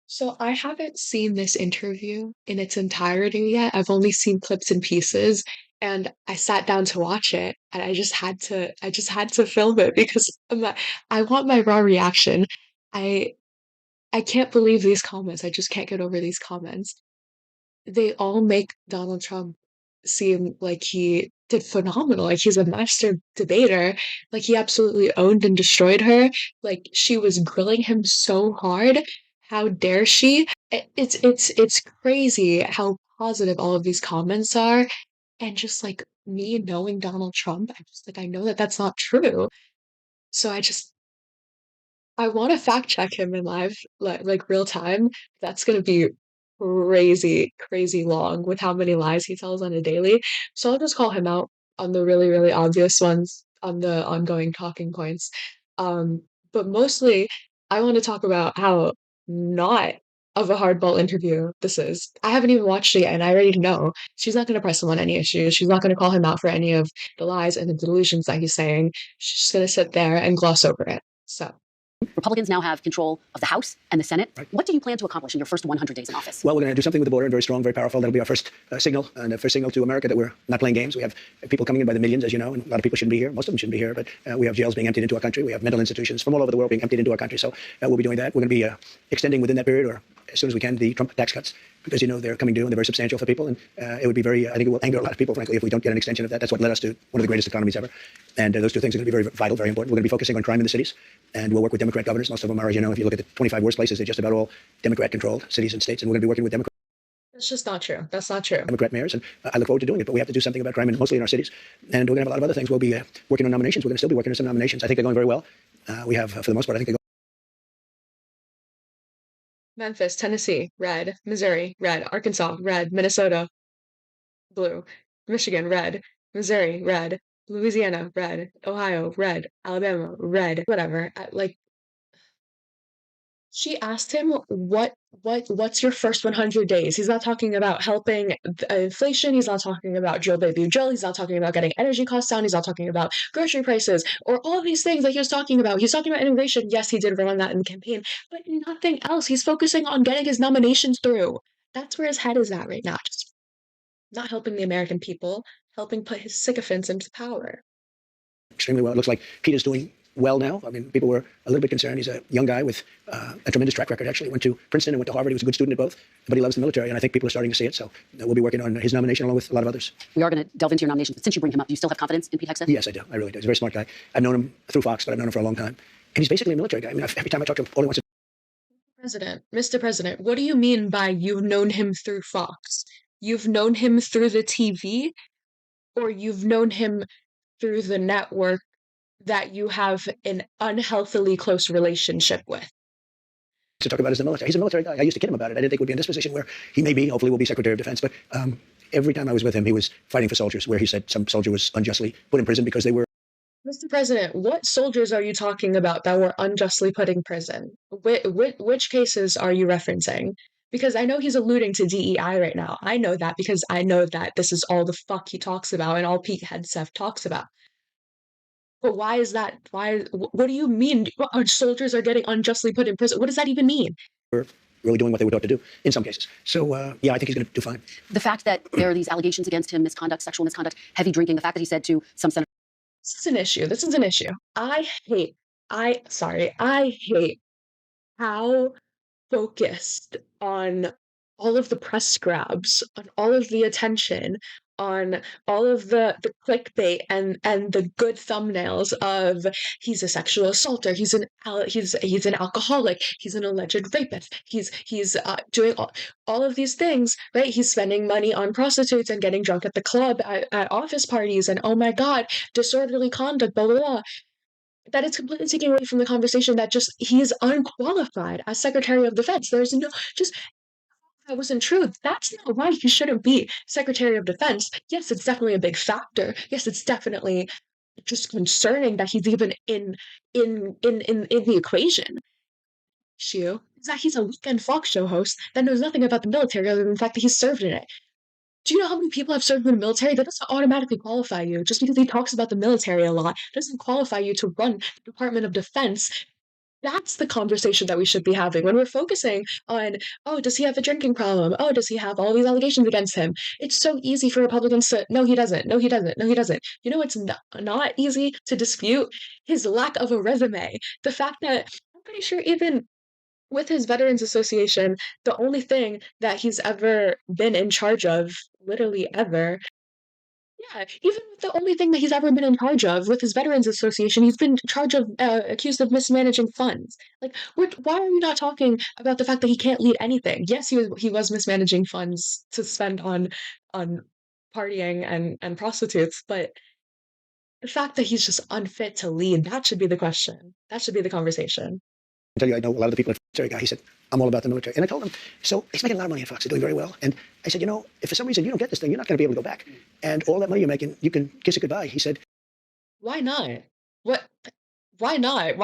So I haven't seen this interview in its entirety yet. I've only seen clips and pieces, and I sat down to watch it, and I just had to film it because I want my raw reaction. I I can't believe these comments. I just can't get over these comments. They all make Donald Trump seem like he did phenomenal, like he's a master debater, like he absolutely owned and destroyed her, like she was grilling him so hard. How dare she? It's crazy how positive all of these comments are, and just like me knowing Donald Trump, I know that that's not true. So I want to fact check him in live, like real time. That's gonna be crazy, crazy long with how many lies he tells on a daily. So I'll just call him out on the really, really obvious ones, on the ongoing talking points. Um, but mostly, I want to talk about how not of a hardball interview this is. I haven't even watched it yet, and I already know she's not going to press him on any issues. She's not going to call him out for any of the lies and the delusions that he's saying. She's just going to sit there and gloss over it. So. Republicans now have control of the House and the Senate. Right. What do you plan to accomplish in your first 100 days in office? Well, we're going to do something with the border, very strong, very powerful. That'll be our first signal, and the first signal to America that we're not playing games. We have people coming in by the millions, as you know, and a lot of people shouldn't be here. Most of them shouldn't be here, but we have jails being emptied into our country. We have mental institutions from all over the world being emptied into our country. So we'll be doing that. We're going to be extending within that period, or as soon as we can, the Trump tax cuts, because they're coming due and they're very substantial for people, and it would be I think it will anger a lot of people, frankly, if we don't get an extension of that. That's what led us to one of the greatest economies ever, and those two things are going to be very vital, very important. We're going to be focusing on crime in the cities, and we'll work with Democrat governors. Most of them are, as you know, if you look at the 25 worst places, they're just about all Democrat-controlled cities and states, and we're going to be working with That's just not true. That's not true. Democrat mayors, and I look forward to doing it. But we have to do something about crime, mostly in our cities. And we're going to have a lot of other things. We'll be working on nominations. We're going to still be working on some nominations. I think they're going very well. We have, for the most part, I think they're going. Memphis, Tennessee, red. Missouri, red. Arkansas, red. Minnesota, blue. Michigan, red. Missouri, red. Louisiana, red. Ohio, red. Alabama, red. Whatever. She asked him what's your first 100 days. He's not talking about helping inflation. He's not talking about drill baby drill. He's not talking about getting energy costs down. He's not talking about grocery prices or all of these things that he was talking about. He's talking about immigration. Yes, he did run on that in the campaign, but nothing else. He's focusing on getting his nominations through. That's where his head is at right now. Just not helping the American people, helping put his sycophants into power. Extremely well. It looks like Peter's doing well now. I mean, people were a little bit concerned. He's a young guy with a tremendous track record, actually. Went to Princeton and went to Harvard. He was a good student at both, but he loves the military, and I think people are starting to see it. So we'll be working on his nomination along with a lot of others. We are going to delve into your nominations, but since you bring him up, do you still have confidence in Pete Hegseth? Yes, I do. I really do. He's a very smart guy. I've known him through Fox, but I've known him for a long time. And he's basically a military guy. I mean, every time I talk to him, all he wants to Mr. President, what do you mean by you've known him through Fox? You've known him through the TV, or you've known him through the network that you have an unhealthily close relationship with? to talk about is the military. He's a military guy. I used to kid him about it. I didn't think we'd be in this position where he may be, hopefully will be Secretary of Defense. But every time I was with him, he was fighting for soldiers, where he said some soldier was unjustly put in prison because they were. Mr. President, what soldiers are you talking about that were unjustly put in prison? Which cases are you referencing? Because I know he's alluding to DEI right now. I know that because I know that this is all the fuck he talks about and all Pete Hegseth talks about. But why is that? What do you mean? Our soldiers are getting unjustly put in prison. What does that even mean? Really doing what they were taught to do in some cases. So, yeah, I think he's going to do fine. The fact that there are these allegations against him, misconduct, sexual misconduct, heavy drinking, the fact that he said to some senators. This is an issue. This is an issue. I hate how focused on all of the press grabs, on all of the attention, on all of the clickbait and the good thumbnails of he's a sexual assaulter, he's an alcoholic, he's an alleged rapist, he's doing all of these things, right? He's spending money on prostitutes and getting drunk at the club at office parties, and oh my god, disorderly conduct, blah blah blah. That is completely taking away from the conversation that just he is unqualified as Secretary of Defense. There's no just that wasn't true. That's not why he shouldn't be Secretary of Defense. Yes, it's definitely a big factor. Yes, it's definitely just concerning that he's even in the equation. Issue is that he's a weekend Fox show host that knows nothing about the military other than the fact that he's served in it. Do you know how many people have served in the military? That doesn't automatically qualify you. Just because he talks about the military a lot doesn't qualify you to run the Department of Defense. That's the conversation that we should be having when we're focusing on, oh, does he have a drinking problem? Oh, does he have all these allegations against him? It's so easy for Republicans to, no, he doesn't. No, he doesn't. No, he doesn't. You know, it's not easy to dispute his lack of a resume. The fact that I'm pretty sure even with his Veterans Association, the only thing that he's ever been in charge of, literally ever, yeah, even with the only thing that he's ever been in charge of with his Veterans Association, he's been in charge of accused of mismanaging funds. Like, why are we not talking about the fact that he can't lead anything? Yes, he was mismanaging funds to spend on partying and prostitutes, but the fact that he's just unfit to lead, that should be the question. That should be the conversation. I tell you, I know a lot of the people at military guy. He said, I'm all about the military. And I told him, so he's making a lot of money in Fox. He's doing very well. And I said, if for some reason you don't get this thing, you're not going to be able to go back. And all that money you're making, you can kiss it goodbye. He said, Why not? What? Why not?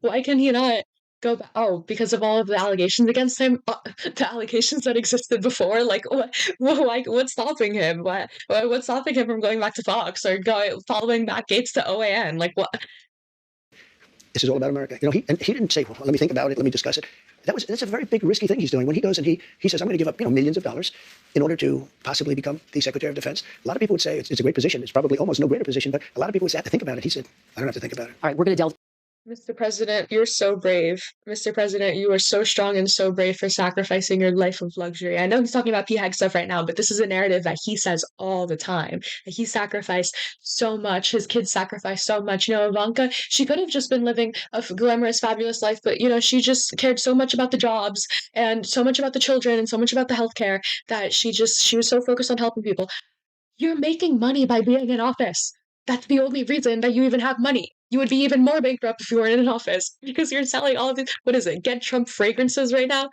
Why can he not go back? Oh, because of all of the allegations against him, the allegations that existed before. Like, what's stopping him? What's stopping him from going back to Fox or following Matt Gaetz to OAN? Like, what? this is all about America. He didn't say, well, let me think about it. Let me discuss it. That's a very big, risky thing he's doing when he goes and he says, I'm going to give up, millions of dollars in order to possibly become the Secretary of Defense. A lot of people would say it's a great position. It's probably almost no greater position, but a lot of people would say, I have to think about it. He said, I don't have to think about it. All right, we're going to delve. Mr. President, you're so brave. Mr. President, you are so strong and so brave for sacrificing your life of luxury. I know he's talking about Pete Hegseth right now, but this is a narrative that he says all the time. That he sacrificed so much. His kids sacrificed so much. Ivanka, she could have just been living a glamorous, fabulous life, but, she just cared so much about the jobs and so much about the children and so much about the healthcare that she was so focused on helping people. You're making money by being in office. That's the only reason that you even have money. You would be even more bankrupt if you weren't in office because you're selling all of these. What is it? Get Trump fragrances right now?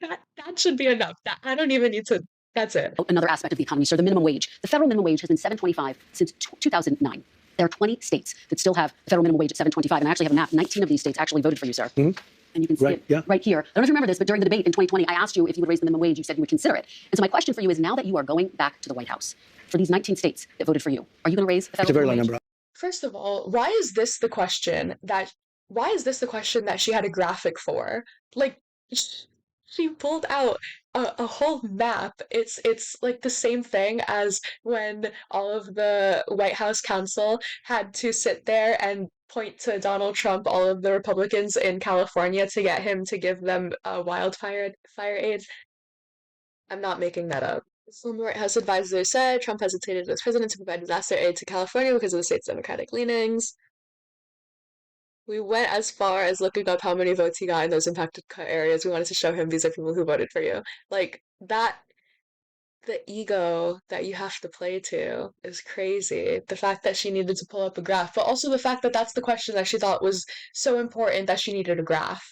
That should be enough. That I don't even need to. That's it. Another aspect of the economy, sir, the minimum wage. The federal minimum wage has been $7.25 since 2009. There are 20 states that still have the federal minimum wage at $7.25, and I actually have a map. 19 of these states actually voted for you, sir. Mm-hmm. And you can see it right here. I don't know if you remember this, but during the debate in 2020, I asked you if you would raise the minimum wage. You said you would consider it. And so my question for you is, now that you are going back to the White House, for these 19 states that voted for you, are you going to raise the federal It's a very low minimum number. wage? First of all, why is this the question that she had a graphic for? Like, she pulled out a whole map. It's like the same thing as when all of the White House counsel had to sit there and point to Donald Trump, all of the Republicans in California, to get him to give them fire aid. I'm not making that up. Some White House advisor said Trump hesitated as president to provide disaster aid to California because of the state's Democratic leanings. We went as far as looking up how many votes he got in those impacted areas. We wanted to show him these are people who voted for you. Like that, the ego that you have to play to is crazy. The fact that she needed to pull up a graph, but also the fact that that's the question that she thought was so important that she needed a graph.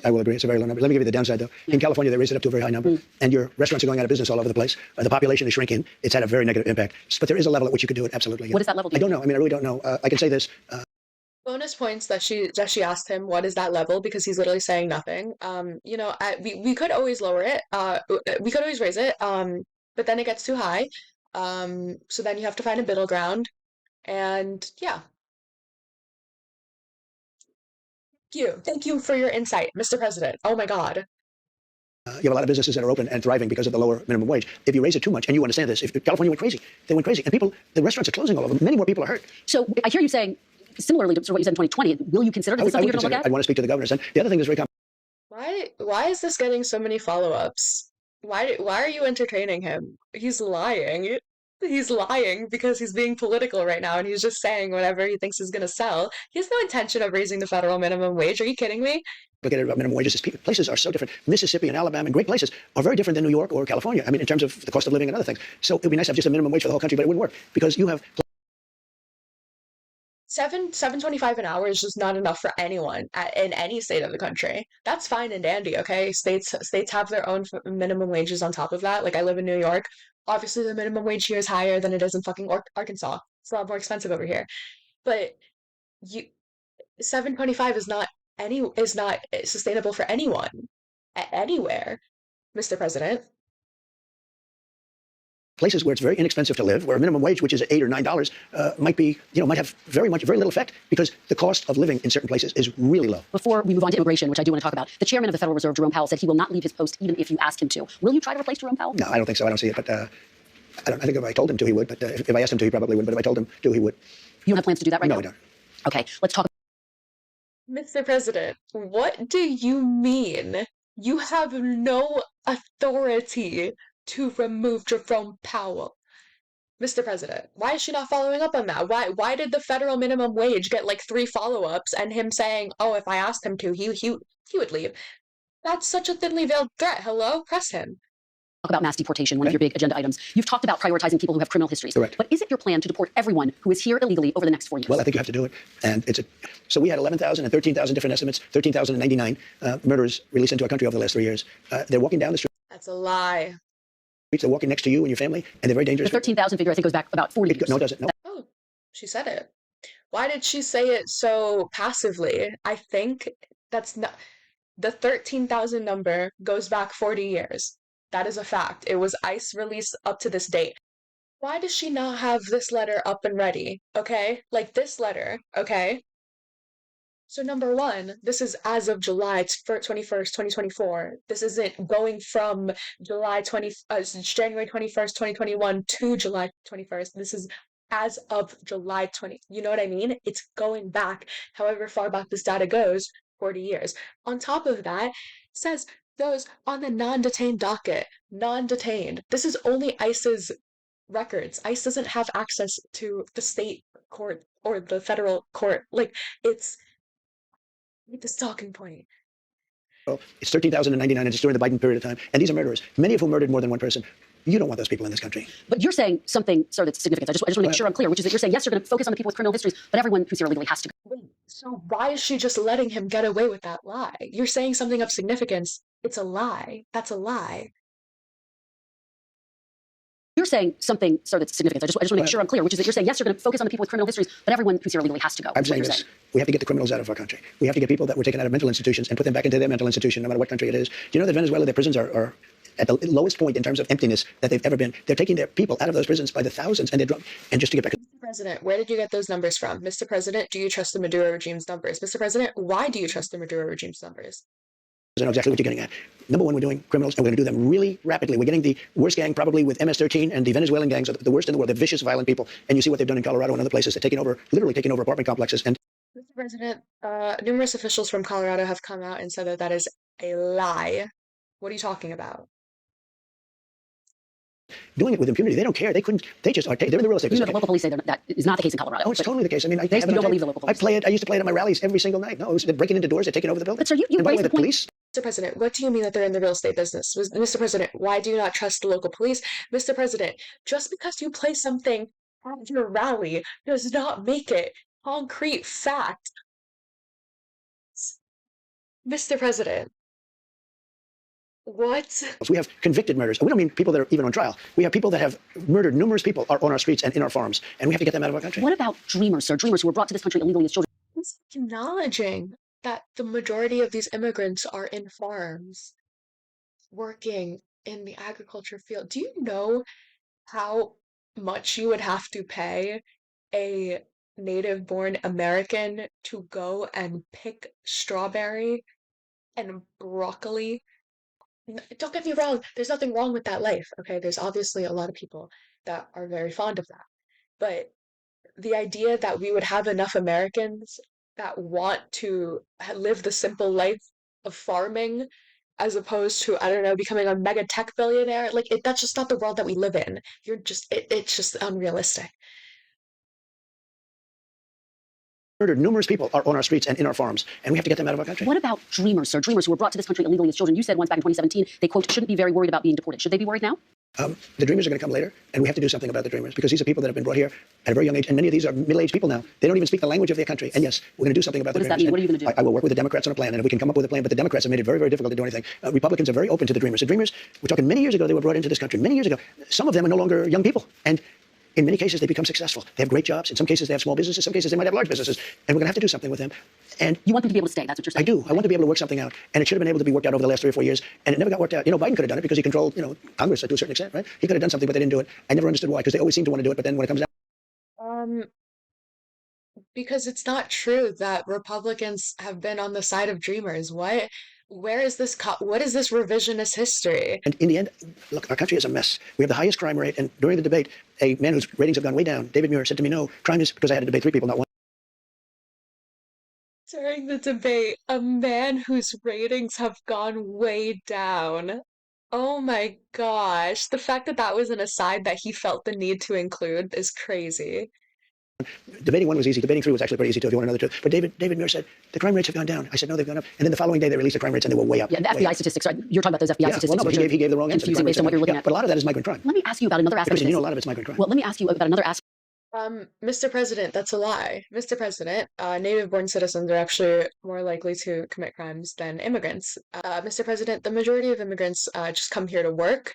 I will agree. It's a very low number. Let me give you the downside, though. In California, they raised it up to a very high number, and your restaurants are going out of business all over the place. The population is shrinking. It's had a very negative impact. But there is a level at which you could do it, absolutely. What is that level? I don't know. I mean, I really don't know. I can say this. Bonus points that she asked him, what is that level? Because he's literally saying nothing. We could always lower it. We could always raise it. But then it gets too high. So then you have to find a middle ground. And yeah. Thank you for your insight, Mr. President. Oh my God. You have a lot of businesses that are open and thriving because of the lower minimum wage. If you raise it too much, and you understand this, if California went crazy, they went crazy. And the restaurants are closing all over. Many more people are hurt. So I hear you saying, similarly to what you said in 2020, will you consider this? Is something you're going to look at? I want to speak to the governors. And the other thing is very Why is this getting so many follow-ups? Why are you entertaining him? He's lying. He's lying because he's being political right now and he's just saying whatever he thinks is going to sell. He has no intention of raising the federal minimum wage. Are you kidding me? Look at it about minimum wages. Places are so different. Mississippi and Alabama and great places are very different than New York or California. I mean, in terms of the cost of living and other things. So it would be nice to have just a minimum wage for the whole country, but it wouldn't work because you have $7.25 an hour is just not enough for anyone in any state of the country. That's fine and dandy, okay? States have their own minimum wages on top of that. Like I live in New York. Obviously, the minimum wage here is higher than it is in fucking Arkansas. It's a lot more expensive over here. But you 7.25 is not sustainable for anyone anywhere, Mr. President. places where it's very inexpensive to live, where a minimum wage, which is $8 or $9, might have very little effect because the cost of living in certain places is really low. Before we move on to immigration, which I do want to talk about, the chairman of the Federal Reserve, Jerome Powell, said he will not leave his post even if you ask him to. Will you try to replace Jerome Powell? No, I don't think so. I don't see it. But I think if I told him to, he would. But if I asked him to, he probably would. But if I told him to, he would. You don't have plans to do that right now? No, I don't. Okay, let's talk. Mr. President, what do you mean? You have no authority to remove Jerome Powell. Mr. President, why is she not following up on that? Why did the federal minimum wage get like 3 follow-ups and him saying, oh, if I asked him to, he would leave? That's such a thinly veiled threat. Hello? Press him. Talk about mass deportation, one of your big agenda items. You've talked about prioritizing people who have criminal histories. Correct. But is it your plan to deport everyone who is here illegally over the next 4 years? Well, I think you have to do it. And so we had 11,000 and 13,000 different estimates, 13,099 murderers released into our country over the last 3 years. They're walking down the street. That's a lie. They're walking next to you and your family, and they're very dangerous. The 13,000 figure, I think, goes back about 40 years. No, it doesn't. No. Oh, she said it. Why did she say it so passively? I think that's not... The 13,000 number goes back 40 years. That is a fact. It was ICE released up to this date. Why does she not have this letter up and ready? Okay? Like this letter, okay? So number one, this is as of July 21st, 2024. This isn't going from January 21st, 2021 to July 21st. This is as of July 20. You know what I mean? It's going back, however far back this data goes, 40 years. On top of that, it says those on the non-detained docket. Non-detained. This is only ICE's records. ICE doesn't have access to the state court or the federal court. Like, it's this talking point. Well, it's 13,099, and it's during the Biden period of time. And these are murderers, many of whom murdered more than one person. You don't want those people in this country. But you're saying something, sir, that's significant. I just want to make sure I'm clear, which is that you're saying, yes, you're going to focus on the people with criminal histories, but everyone who's here illegally has to go. Wait, so why is she just letting him get away with that lie? You're saying something of significance. It's a lie. That's a lie. You're saying something, sir, that's significant. I just want to make sure I'm clear, which is that you're saying, yes, you're going to focus on the people with criminal histories, but everyone who's here illegally has to go. I'm saying this. We have to get the criminals out of our country. We have to get people that were taken out of mental institutions and put them back into their mental institution, no matter what country it is. Do you know that Venezuela, their prisons are at the lowest point in terms of emptiness that they've ever been? They're taking their people out of those prisons by the thousands, and they're drunk. And just to get back. Mr. President, where did you get those numbers from? Mr. President, do you trust the Maduro regime's numbers? Mr. President, why do you trust the Maduro regime's numbers? I know exactly what you're getting at. Number one, we're doing criminals, and we're going to do them really rapidly. We're getting the worst gang probably with MS-13, and the Venezuelan gangs are the worst in the world. They're vicious, violent people. And you see what they've done in Colorado and other places. They're literally taking over apartment complexes. And Mr. President, numerous officials from Colorado have come out and said that that is a lie. What are you talking about? doing it with impunity. They don't care. They couldn't. They just are. They're in the real estate You know, business. the local police say that is not the case in Colorado. Oh, it's totally the case. I mean, They don't believe the local police. I used to play it at my rallies every single night. No, it was breaking into doors. They're taking over the building. But sir, you and by the way, raised the the point. police. Mr. President, what do you mean that they're in the real estate business? Mr. President, why do you not trust the local police? Mr. President, just because you play something at your rally does not make it concrete fact. Mr. President, what? We have convicted murders. We don't mean people that are even on trial. We have people that have murdered numerous people are on our streets and in our farms, and we have to get them out of our country. What about dreamers, sir? Dreamers who were brought to this country illegally as children. He's acknowledging that the majority of these immigrants are in farms, working in the agriculture field. Do you know how much you would have to pay a native-born American to go and pick strawberry and broccoli? Don't get me wrong, there's nothing wrong with that life, okay? There's obviously a lot of people that are very fond of that. But the idea that we would have enough Americans that want to live the simple life of farming as opposed to, I don't know, becoming a mega tech billionaire, like that's just not the world that we live in. It's just unrealistic. Murdered numerous people are on our streets and in our farms, and we have to get them out of our country. What about dreamers, sir? Dreamers who were brought to this country illegally as children. You said once back in 2017, they, quote, shouldn't be very worried about being deported. Should they be worried now? The dreamers are going to come later, and we have to do something about the dreamers because these are people that have been brought here at a very young age, and many of these are middle-aged people now. They don't even speak the language of their country. And yes, we're going to do something about the What does dreamers. that mean? What are you going to do? I will work with the Democrats on a plan, and if we can come up with a plan, but the Democrats have made it very, very difficult to do anything. Republicans are very open to the dreamers. The dreamers, we're talking many years ago, they were brought into this country. Many years ago, some of them are no longer young people, and In many cases, they become successful. They have great jobs. In some cases, they have small businesses. In some cases, they might have large businesses. And we're going to have to do something with them. And you want them to be able to stay. That's what you're saying. I do. I want to be able to work something out. And it should have been able to be worked out over the last 3 or 4 years. And it never got worked out. Biden could have done it because he controlled, Congress to a certain extent, right? He could have done something, but they didn't do it. I never understood why, because they always seem to want to do it. But then when it comes down, Um, because it's not true that Republicans have been on the side of dreamers. Where is this what is this revisionist history? and in the end, look, our country is a mess. We have the highest crime rate. And during the debate, a man whose ratings have gone way down, David Muir, said to me, no, crime is because I had to debate 3 people, not one. During the debate, a man whose ratings have gone way down. Oh my gosh. The fact that that was an aside that he felt the need to include is crazy. Debating 1 was easy. Debating 3 was actually pretty easy too, if you want another 2. But David Muir said, the crime rates have gone down. I said, no, they've gone up. And then the following day, they released the crime rates and they were way up. Yeah, the FBI statistics. Right? You're talking about those FBI statistics. Well, no, but he gave the wrong answer. Confusing based on what you're looking at. But a lot of that is migrant crime. Let me ask you about another aspect. Because a lot of it's migrant crime. Well, let me ask you about another aspect. Mr. President, that's a lie. Mr. President, native-born citizens are actually more likely to commit crimes than immigrants. Mr. President, the majority of immigrants just come here to work.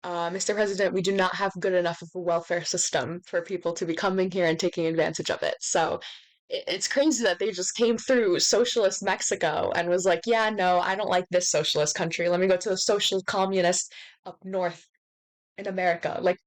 Mr. President, we do not have good enough of a welfare system for people to be coming here and taking advantage of it. So it's crazy that they just came through socialist Mexico and was like, yeah, no, I don't like this socialist country. Let me go to the social communist up north in America. Like,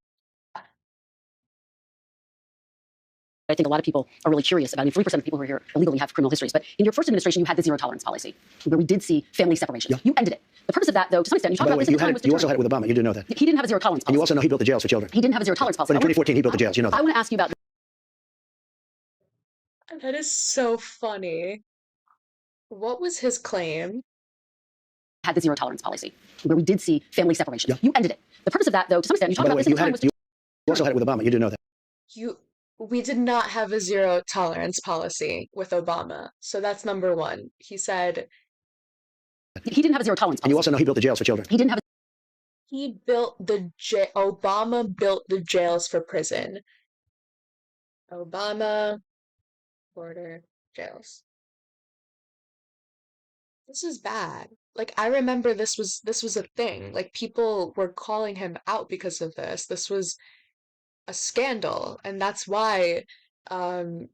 I think a lot of people are really curious about. I mean, 3% of people who are here illegally have criminal histories. But in your first administration, you had the zero tolerance policy, where we did see family separation. Yeah. You ended it. The purpose of that, though, to some extent, you talked about this at the time. You also had it with Obama. You do know that. He didn't have a zero tolerance policy. And you also know he built the jails for children. He didn't have a zero tolerance policy. But in 2014, he built the jails. You know that. I want to ask you about. that is so funny. What was his claim? Had the zero tolerance policy, where we did see family separation. Yeah. You ended it. The purpose of that, though, to some extent, you talked about this at the time. You also had it with Obama. You do know that. We did not have a zero tolerance policy with Obama. So that's number one. He said He didn't have a zero tolerance policy. And you also know he built the jails for children. He didn't have. Obama built the jails for prison. Obama border jails. This is bad. Like I remember this was a thing. Like people were calling him out because of this. This was a scandal, and um,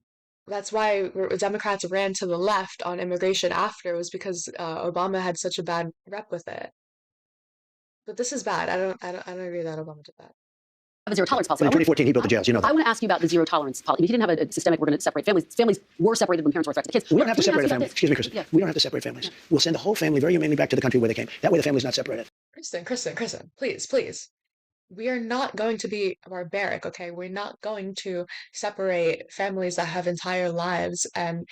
that's why Democrats ran to the left on immigration after was because Obama had such a bad rep with it. But this is bad. I don't agree that Obama did that. Have a zero tolerance policy. But in 2014, he built the jails. You know that. I want to ask you about the zero tolerance policy. He didn't have a systemic. We're going to separate families. Families were separated when parents were affected. Kids. We don't have to separate a family. This. Excuse me, Chris. Yeah. We don't have to separate families. Yeah. We'll send the whole family very humanely back to the country where they came. That way, the family's not separated. Kristen, please. We are not going to be barbaric, okay? We're not going to separate families that have entire lives and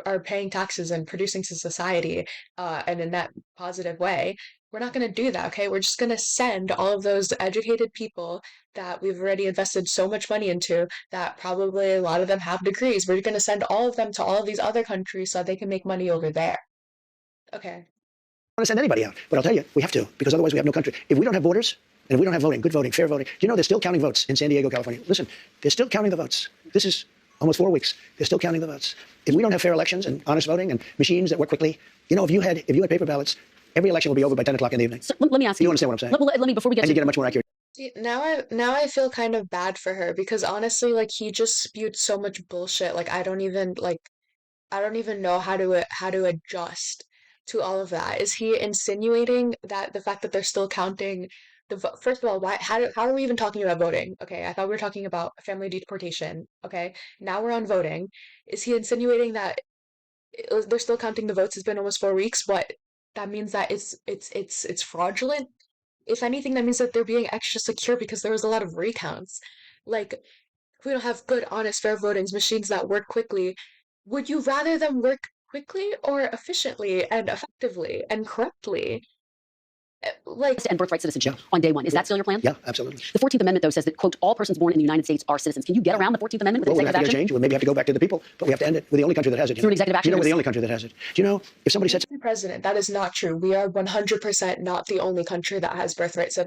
are paying taxes and producing to society in a net positive way. We're not going to do that, okay? We're just going to send all of those educated people that we've already invested so much money into, that probably a lot of them have degrees. We're going to send all of them to all of these other countries so they can make money over there. Okay. I don't want to send anybody out, but I'll tell you, we have to, because otherwise we have no country. If we don't have borders, and if we don't have voting, good voting, fair voting, you know they're still counting votes in San Diego, California. Listen, they're still counting the votes. This is almost 4 weeks. They're still counting the votes. If we don't have fair elections and honest voting and machines that work quickly, if you had paper ballots, every election will be over by 10 o'clock in the evening. So let me ask you. You understand what I'm saying? Let me before we get. And you get a much more accurate. See, now I feel kind of bad for her because honestly, like he just spewed so much bullshit. Like I don't even know how to adjust to all of that. Is he insinuating that the fact that they're still counting the vote? First of all, how are we even talking about voting? Okay, I thought we were talking about family deportation. Okay, now we're on voting. Is he insinuating that they're still counting the votes? It's been almost 4 weeks. What? That means that it's fraudulent? If anything, that means that they're being extra secure because there was a lot of recounts. Like, if we don't have good, honest, fair votings, machines that work quickly, would you rather them work quickly or efficiently and effectively and correctly? Like, and birthright citizenship on day one. Is that still your plan? Yeah, absolutely. The 14th Amendment, though, says that, quote, all persons born in the United States are citizens. Can you get around the 14th Amendment with Well, we'll executive have to action? change. We'll maybe have to go back to the people, but we have to end it. We're the only country that has it. Through an executive action? We're the only country that has it. Do you know, if somebody said... Mr. President, that is not true. We are 100% not the only country that has birthright. So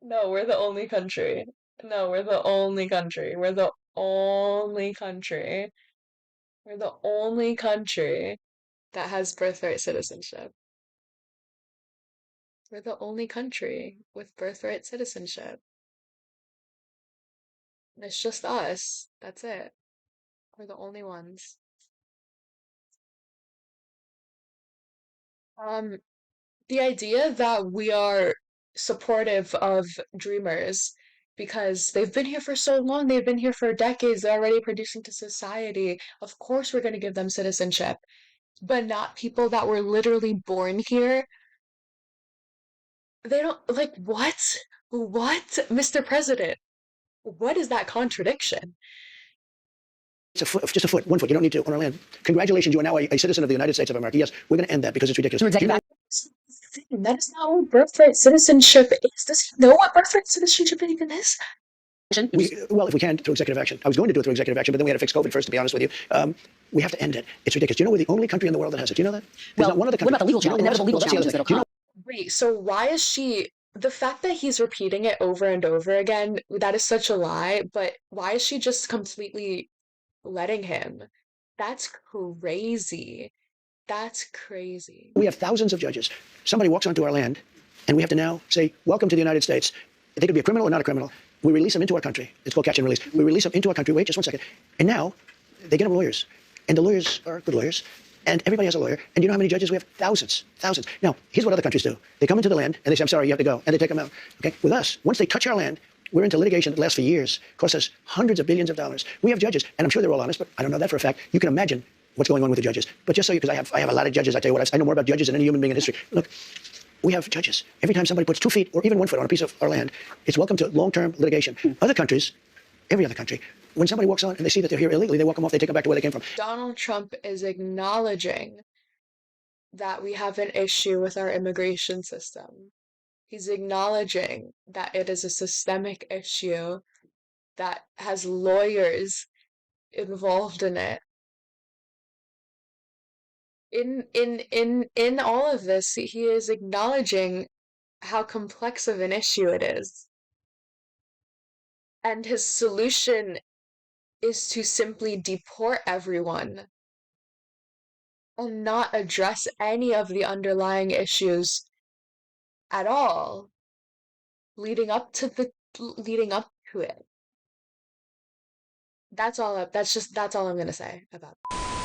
no, we're the only country. No, we're the only country. We're the only country. We're the only country that has birthright citizenship. We're the only country with birthright citizenship. And it's just us. That's it. We're the only ones. Um, the idea that we are supportive of dreamers because they've been here for so long, they've been here for decades, they're already producing to society. Of course, we're going to give them citizenship, but not people that were literally born here. They don't, like, what? What? Mr. President, what is that contradiction? It's a foot, just a foot, 1 foot. You don't need to on our land. Congratulations, you are now a citizen of the United States of America. Yes, we're going to end that because it's ridiculous. Through Do you know, That is not what birthright citizenship is. Does he know what birthright citizenship even is? well, if we can, through executive action. I was going to do it through executive action, but then we had to fix COVID first, to be honest with you. We have to end it. It's ridiculous. Do you know we're the only country in the world that has it? Do you know that? There's Well, not one other country. what about the legal challenge, inevitable legal Let's see challenges other that'll thing. Do you come? Wait, so why is she, the fact that he's repeating it over and over again, that is such a lie, but why is she just completely letting him? That's crazy. That's crazy. We have thousands of judges. Somebody walks onto our land, and we have to now say, welcome to the United States. They could be a criminal or not a criminal. We release them into our country. It's called catch and release. We release them into our country. Wait just 1 second. And now they get them lawyers. And the lawyers are good lawyers. And everybody has a lawyer. And you know how many judges we have? Thousands. Thousands. Now, here's what other countries do. They come into the land, and they say, I'm sorry, you have to go. And they take them out. Okay? With us, once they touch our land, we're into litigation that lasts for years, costs us hundreds of billions of dollars. We have judges, and I'm sure they're all honest, but I don't know that for a fact. You can imagine what's going on with the judges. But just so you, because I have a lot of judges, I tell you what, I know more about judges than any human being in history. Look, we have judges. Every time somebody puts 2 feet or even 1 foot on a piece of our land, it's welcome to long-term litigation. Other countries, every other country, when somebody walks on and they see that they're here illegally, they walk them off, they take them back to where they came from. Donald Trump is acknowledging that we have an issue with our immigration system. He's acknowledging that it is a systemic issue that has lawyers involved in it. In all of this, he is acknowledging how complex of an issue it is. And his solution is to simply deport everyone and not address any of the underlying issues at all leading up to it. That's all I'm gonna say about it.